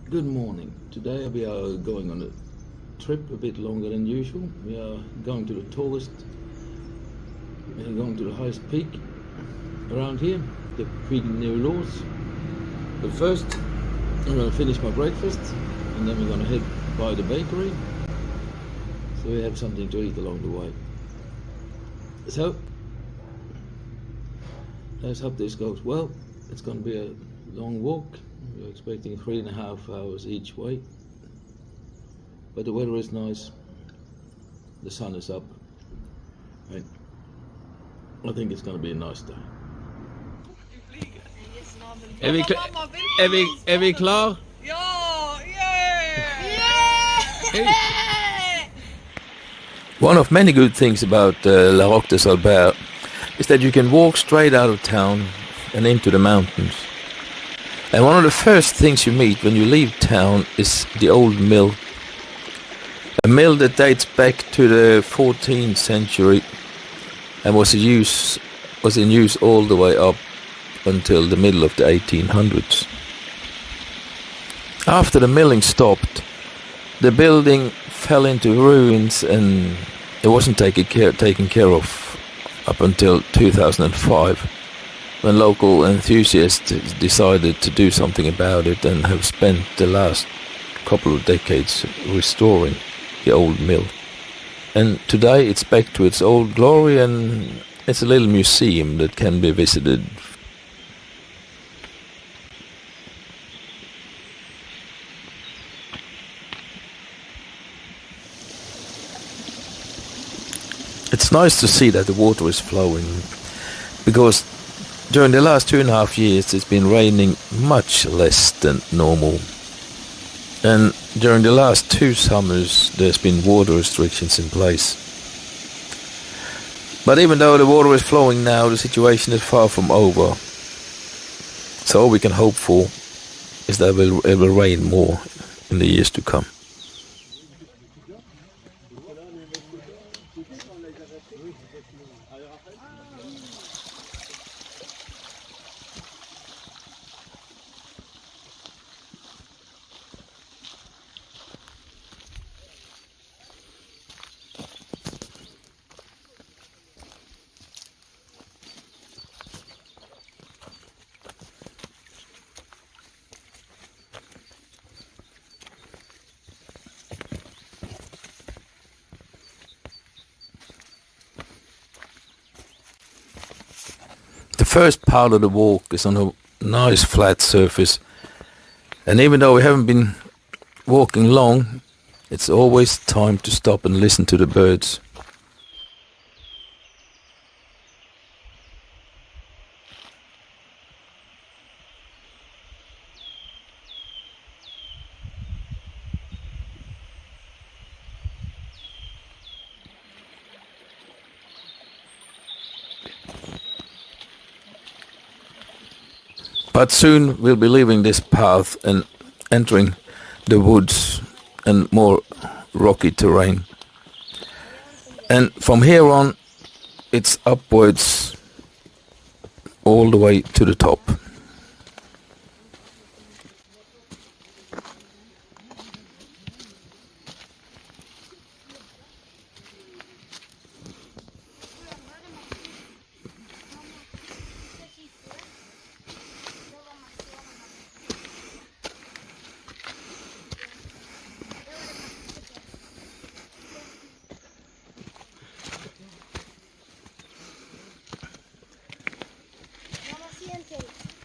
Good morning. Today we are going on a trip a bit longer than usual. We are going to the tallest, we are going to the highest peak around here, the Puig Neulós. But first I'm going to finish my breakfast and then we're going to head by the bakery so we have something to eat along the way. So let's hope this goes well. It's going to be a long walk. We're expecting 3.5 hours each way, but the weather is nice, the sun is up, and I think it's going to be a nice day. Är vi klar? Ja! Yeah! One of many good things about Laroque-des-Albères is that you can walk straight out of town and into the mountains. And one of the first things you meet when you leave town is the old mill. A mill that dates back to the 14th century and was in use all the way up until the middle of the 1800s. After the milling stopped, the building fell into ruins and it wasn't taken care of up until 2005. When local enthusiasts decided to do something about it and have spent the last couple of decades restoring the old mill. And today it's back to its old glory and it's a little museum that can be visited. It's nice to see that the water is flowing because during the last 2.5 years it's been raining much less than normal, and during the last 2 summers there's been water restrictions in place. But even though the water is flowing now, the situation is far from over. So all we can hope for is that it will rain more in the years to come. The first part of the walk is on a nice flat surface, and even though we haven't been walking long, it's always time to stop and listen to the birds. But soon we'll be leaving this path and entering the woods and more rocky terrain. And from here on, it's upwards all the way to the top.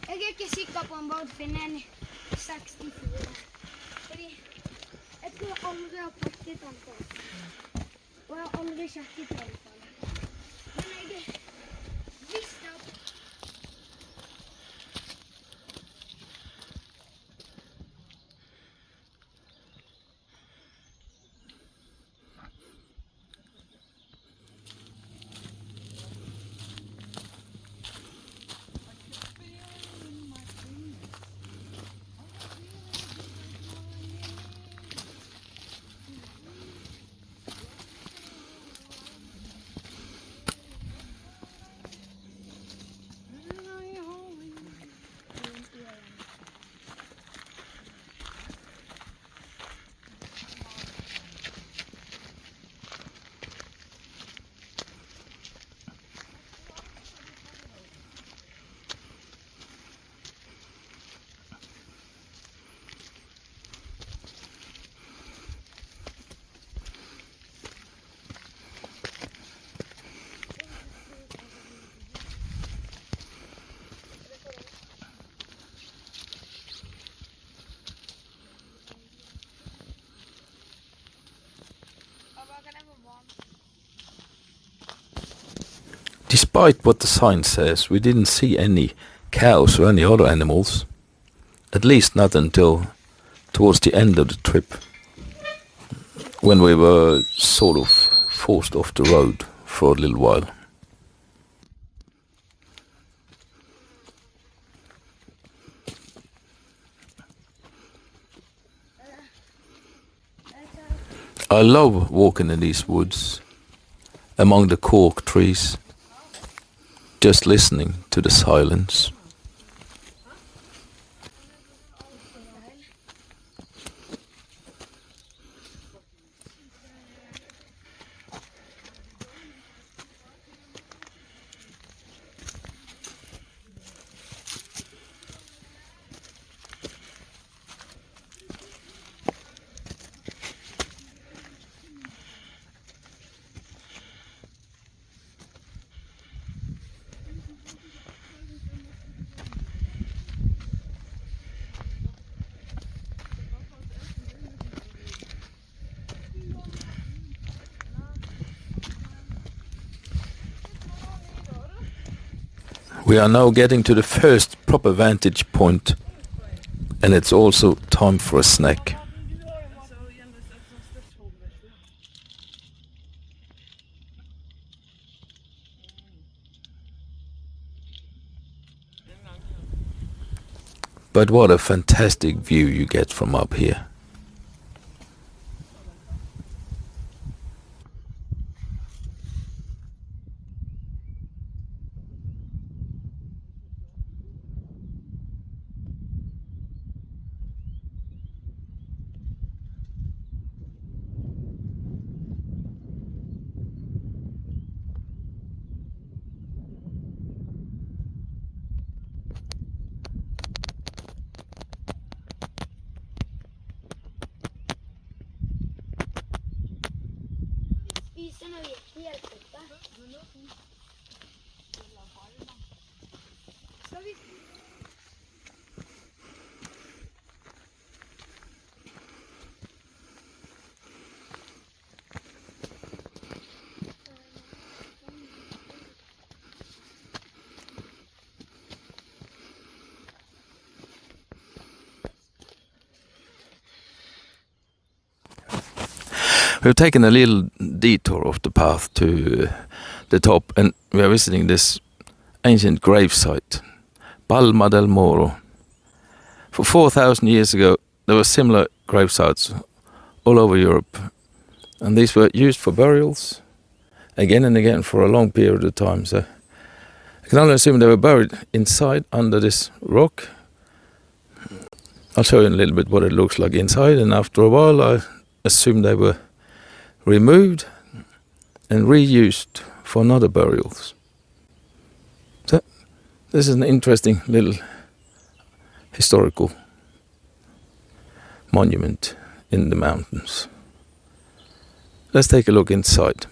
Jag gick och cyklade på en badfinne 64. Fordi jeg tror jeg aldri har pakket den før. Og jeg har aldri sjekket den før. Men jeg visste at Despite what the sign says, we didn't see any cows or any other animals. At least not until towards the end of the trip, when we were sort of forced off the road for a little while. I love walking in these woods, among the cork trees, just listening to the silence. We are now getting to the first proper vantage point, and it's also time for a snack. But what a fantastic view you get from up here. Spiser når vi er helt oppe. Skal vi? We've taken a little detour off the path to the top, and we are visiting this ancient gravesite, Palma del Moro. For 4,000 years ago, there were similar gravesites all over Europe, and these were used for burials again and again for a long period of time. So I can only assume they were buried inside under this rock. I'll show you in a little bit what it looks like inside, and after a while I assume they were removed and reused for another burials. So this is an interesting little historical monument in the mountains. Let's take a look inside.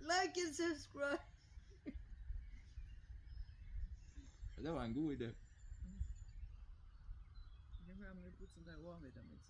Like and subscribe. var en god idé. Det må vi bruke sånn der overvitamins.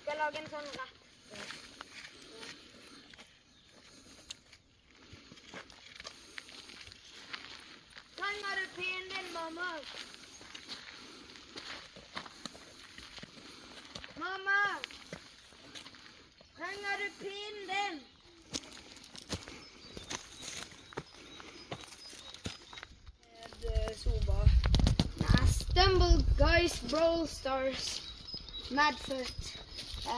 Skal jeg lage en sånn rett? Trenger du pinnen din, mamma? Mamma! Trenger du pinnen din? Soba. Nei, Stumble Guys, Brawl Stars, Madfoot.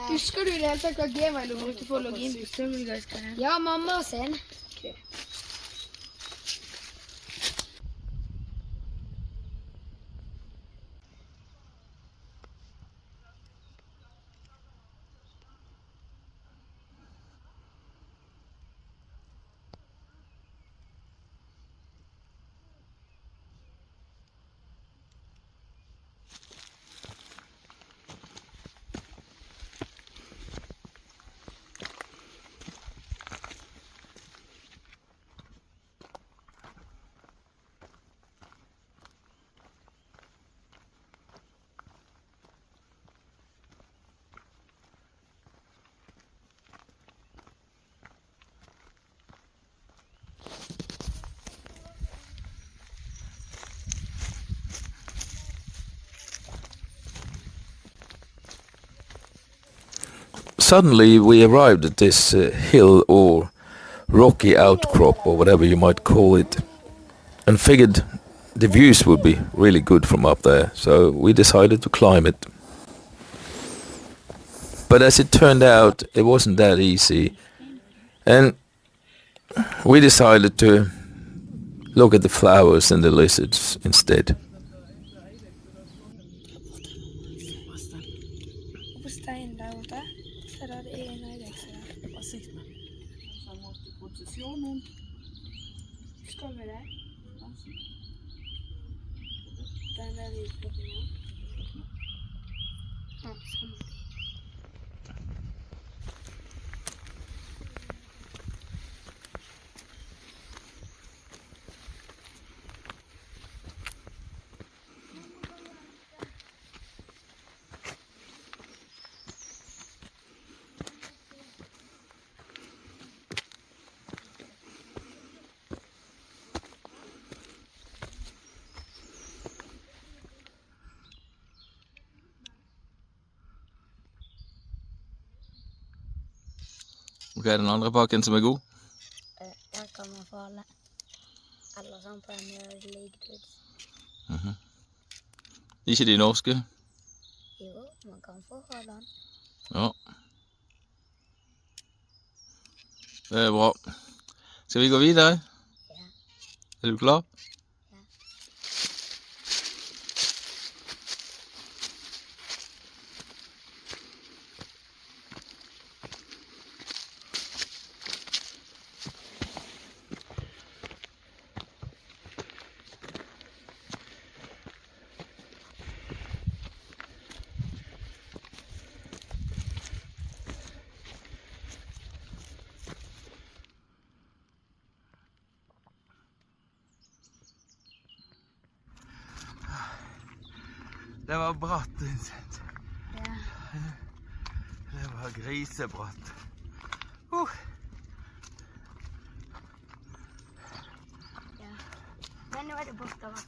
Husker du i det hele tatt hva gmail du brukte for å logge inn på Stumble Guys-greien? Ja, mamma sin. Okay. Suddenly we arrived at this hill or rocky outcrop or whatever you might call it, and figured the views would be really good from up there, so we decided to climb it. But as it turned out, it wasn't that easy, and we decided to look at the flowers and the lizards instead. På steinen der ute, så er det en øydelse der. Så måtte posisjonen. Skal vi det? Den der vi plukker nå. Ja, sånn. Ok, den andre pakken som er god. Den kan man få alle. Eller sånn på en liggetuds. Ikke de norske? Jo, man kan få den. Ja. Det er bra. Skal vi gå videre? Ja. Er du klar? Det var bratt, Vincent. Ja. Det var grisebratt. Ja. Men nå er det bortover.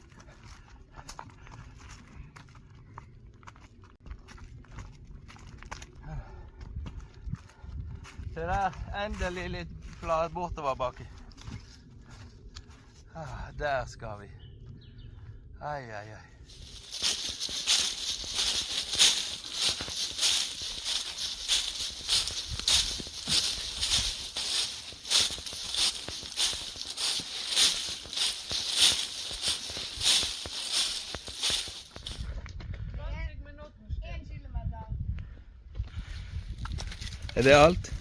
Se der, endelig litt flat bortoverbakke. Der skal vi. Ai, ai, ai. det alt?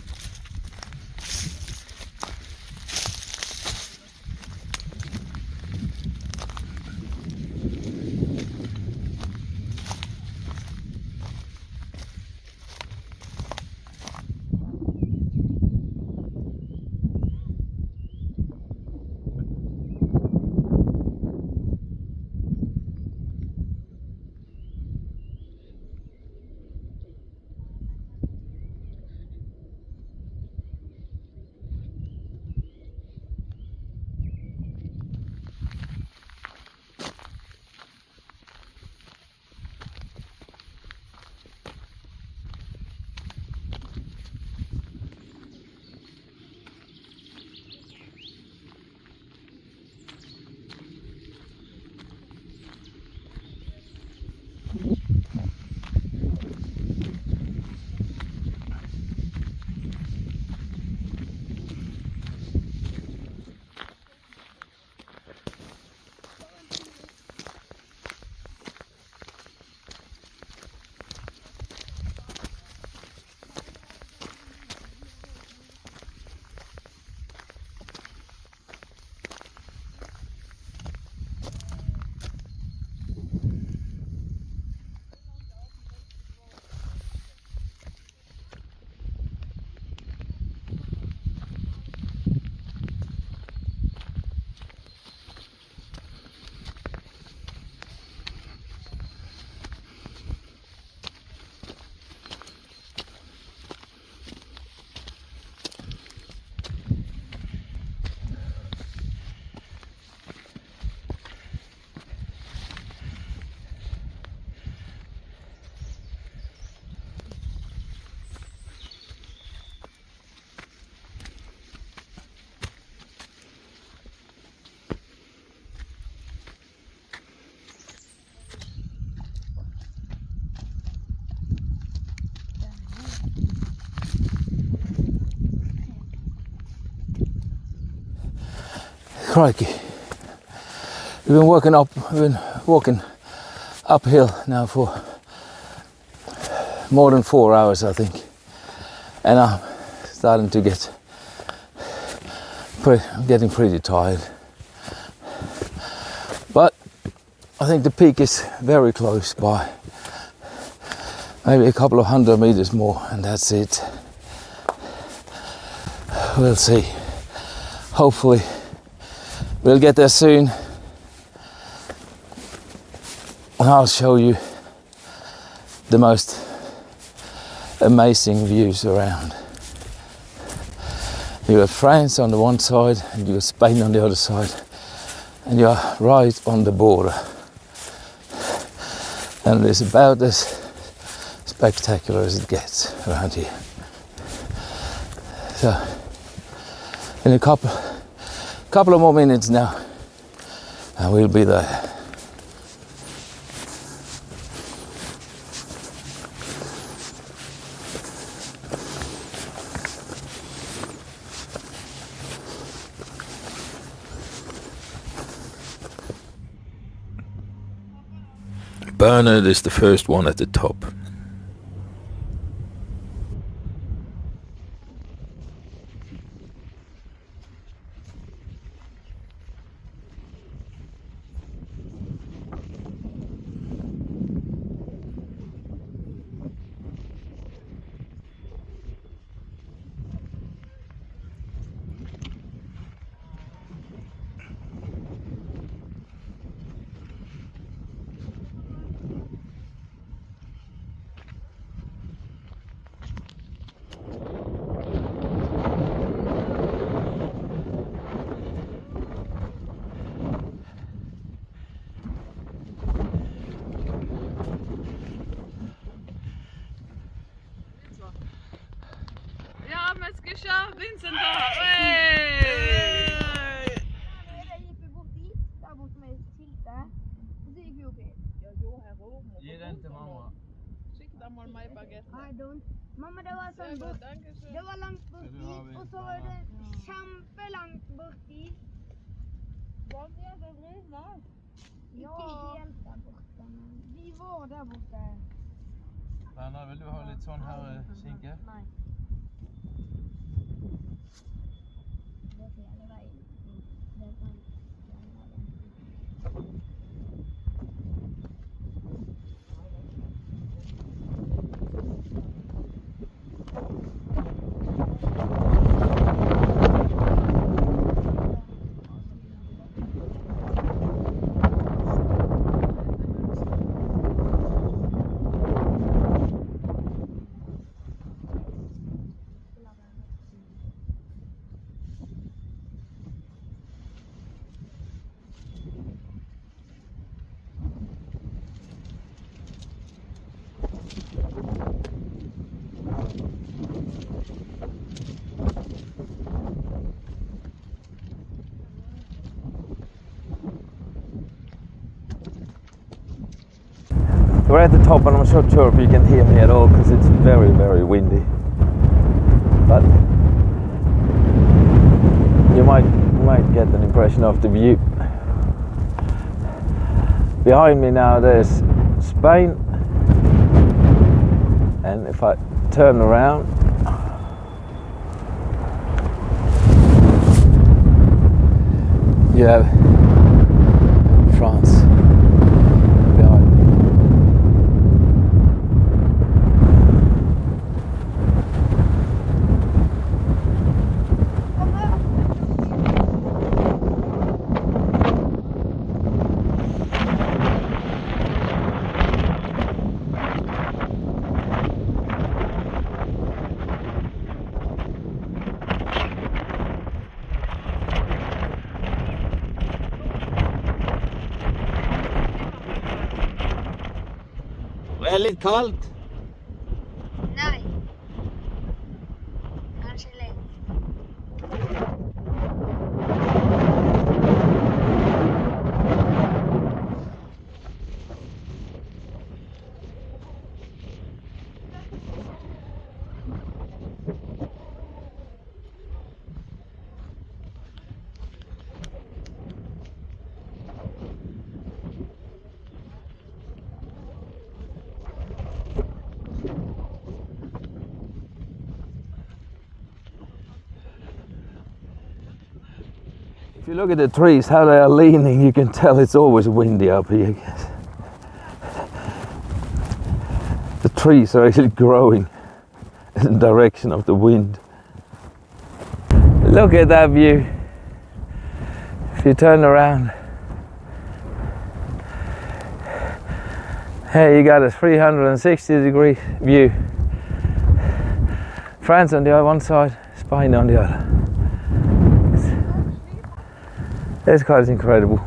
Crikey. We've been walking uphill now for more than 4 hours, I think. And I'm starting to getting pretty tired. But I think the peak is very close by. Maybe a couple of 100 meters more, and that's it. We'll see. Hopefully we'll get there soon, and I'll show you the most amazing views around. You have France on the one side and you have Spain on the other side, and you are right on the border, and it's about as spectacular as it gets around here. So in a couple of more minutes now and we'll be there. Bernard is the first one at the top. Mamma, det var sånn bort. Det var langt bort dit, og så var det kjempelangt bort dit. Var det så bruna? Ikke helt der borte, men vi var der borte. Bernard, vil du ha litt sånn her skinke? Nei. We're at the top and I'm not sure if you can hear me at all because it's very, very windy. But you might get an impression of the view. Behind me now there's Spain, and if I turn around, you have France behind me. Väldigt kallt. Nej. Kanske lätt. If you look at the trees, how they are leaning, you can tell it's always windy up here. The trees are actually growing in the direction of the wind. Look at that view. If you turn around, here you got a 360-degree view. France on the one side, Spain on the other. It's quite incredible.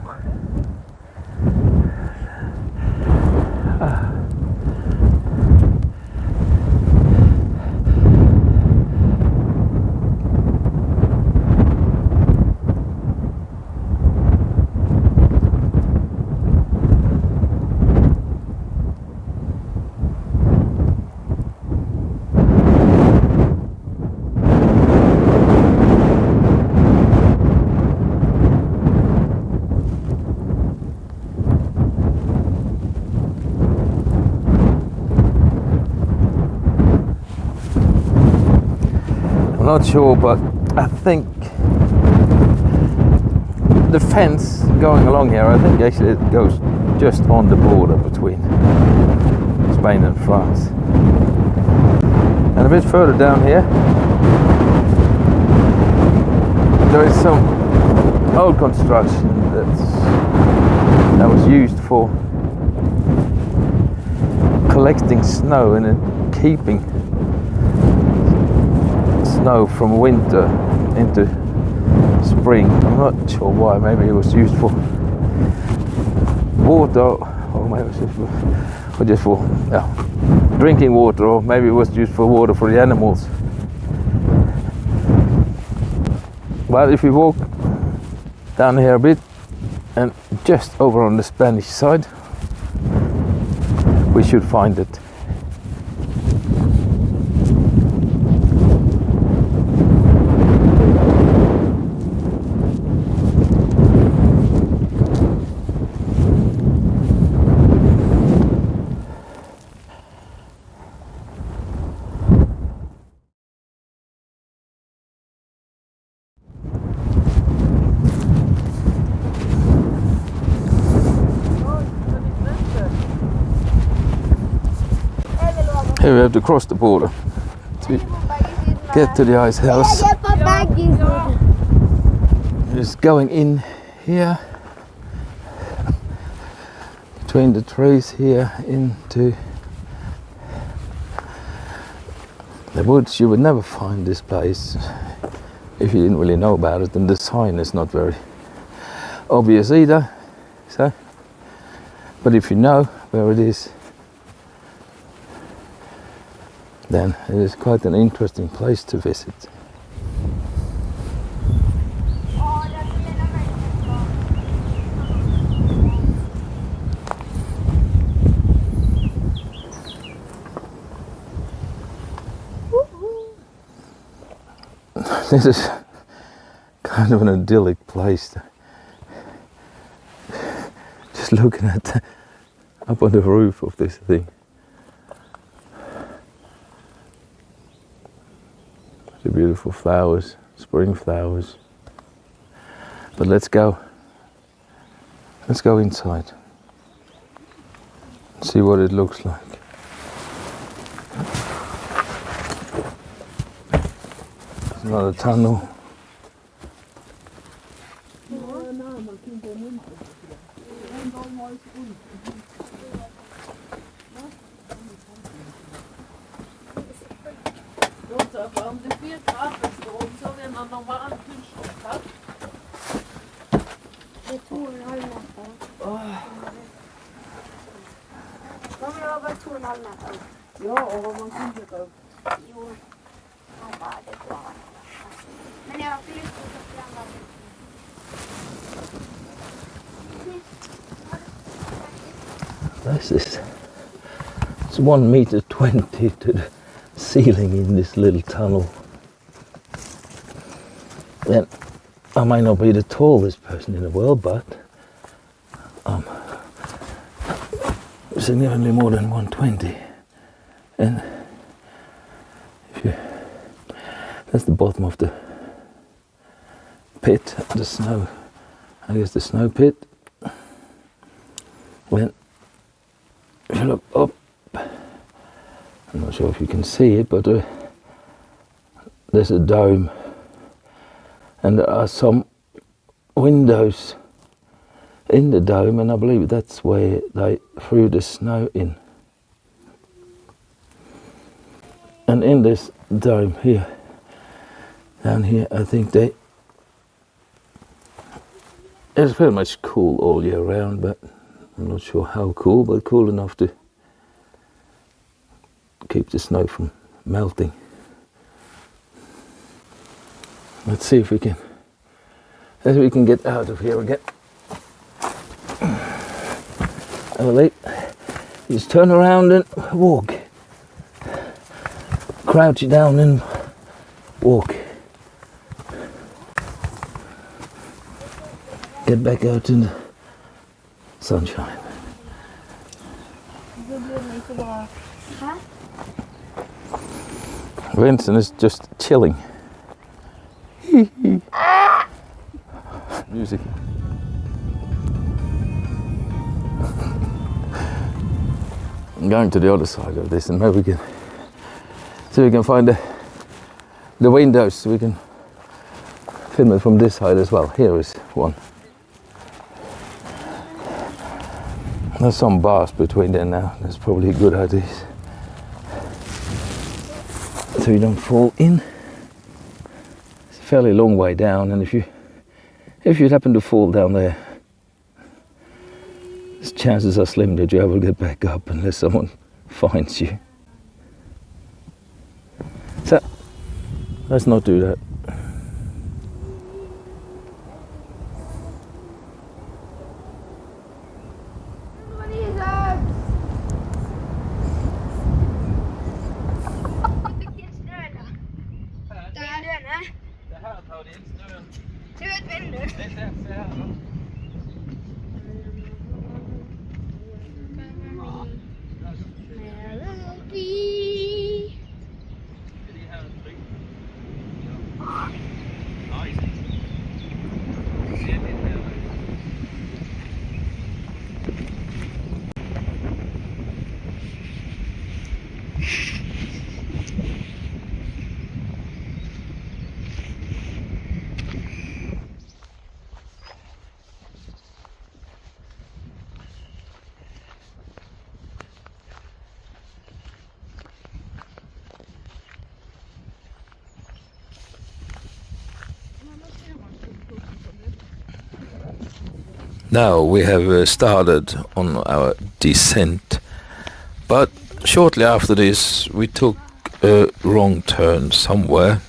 I'm not sure, but I think the fence going along here, I think actually it goes just on the border between Spain and France. And a bit further down here, there is some old construction that was used for collecting snow and then keeping snow from winter into spring. I'm not sure why. Maybe it was used for water, or maybe it was just for drinking water, or maybe it was used for water for the animals. But if we walk down here a bit and just over on the Spanish side, we should find it. Here we have to cross the border to get to the ice house. Just going in here between the trees here into the woods. You would never find this place if you didn't really know about it, and the sign is not very obvious either. So, but if you know where it is, then it is quite an interesting place to visit. This is kind of an idyllic place. Just looking at up on the roof of this thing. The beautiful flowers, spring flowers. But let's go inside. See what it looks like. There's another tunnel. Om det 4 grader står oben, så er det en normal køleskab. Det er 2,5 meter. Hva med over 2,5 meter? Ja, og hvor man kan gjøre det. Jo, han bare det går. Men jeg har ikke lyst til å se den der. This is, it's 1 meter 20 to the ceiling in this little tunnel. And I might not be the tallest person in the world, but I'm significantly more than 120. And if you, that's the bottom of the pit, the snow, I guess the snow pit. When if you look up, I'm not sure if you can see it, but there's a dome and there are some windows in the dome, and I believe that's where they threw the snow in. And in this dome here, down here, I think it's very much cool all year round, but I'm not sure how cool, but cool enough to keep the snow from melting. Let's see if we can get out of here again. Ellie, just turn around and walk. Crouch down and walk. Get back out in the sunshine. Vincent is just chilling. Music. I'm going to the other side of this, and maybe we can see if we can find the windows so we can film it from this side as well. Here is one. There's some bars between there now. That's probably a good idea, so you don't fall in. It's a fairly long way down, and if you happen to fall down there, the chances are slim that you ever get back up unless someone finds you. So let's not do that. Now we have started on our descent, but shortly after this we took a wrong turn somewhere,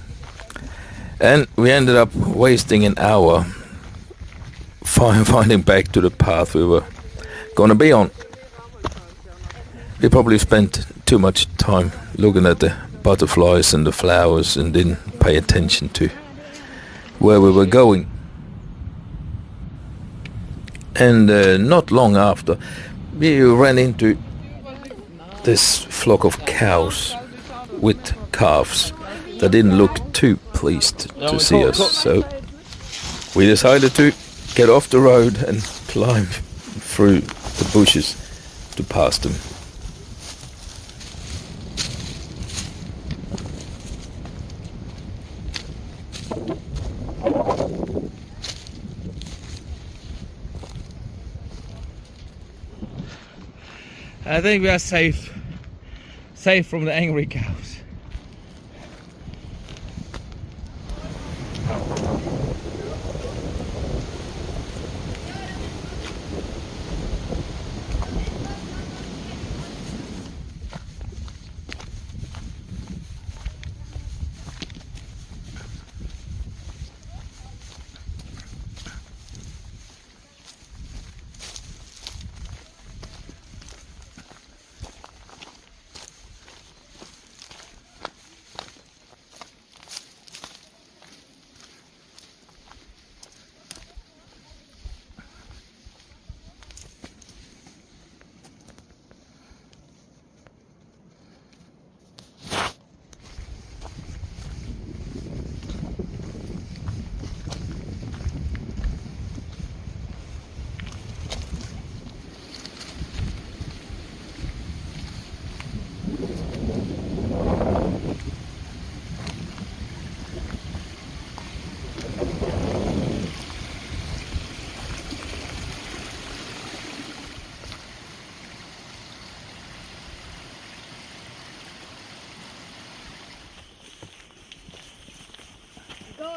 and we ended up wasting an hour finding back to the path we were going to be on. We probably spent too much time looking at the butterflies and the flowers and didn't pay attention to where we were going. And not long after, we ran into this flock of cows with calves that didn't look too pleased to see us. So we decided to get off the road and climb through the bushes to pass them. I think we are safe from the angry cows.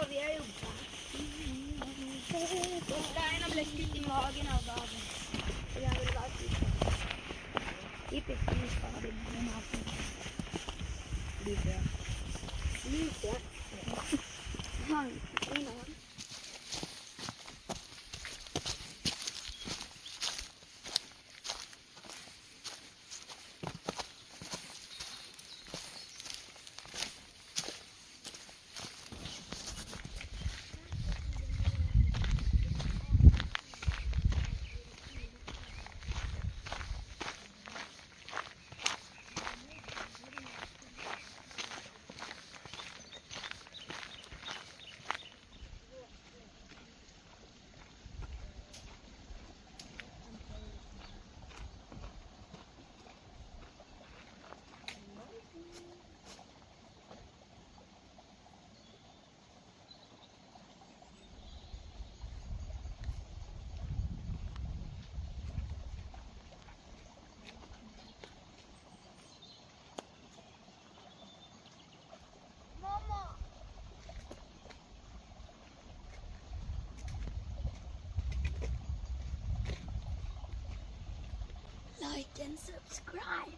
Vi har jobbat. Steinen ble skutt i magen av dagen. Så vi har vel vært ute. Typisk isfare med maten. Lite. Han, innan. Like and subscribe.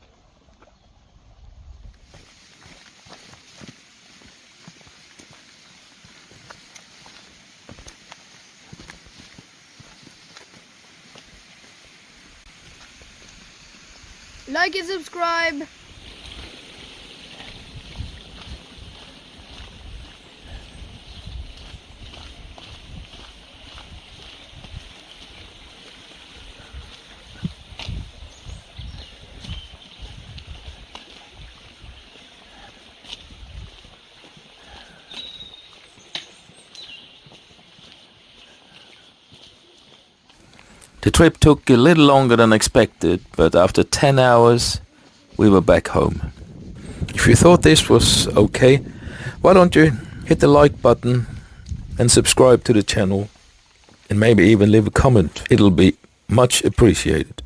Like and subscribe. The trip took a little longer than expected, but after 10 hours we were back home. If you thought this was okay, why don't you hit the like button and subscribe to the channel and maybe even leave a comment. It'll be much appreciated.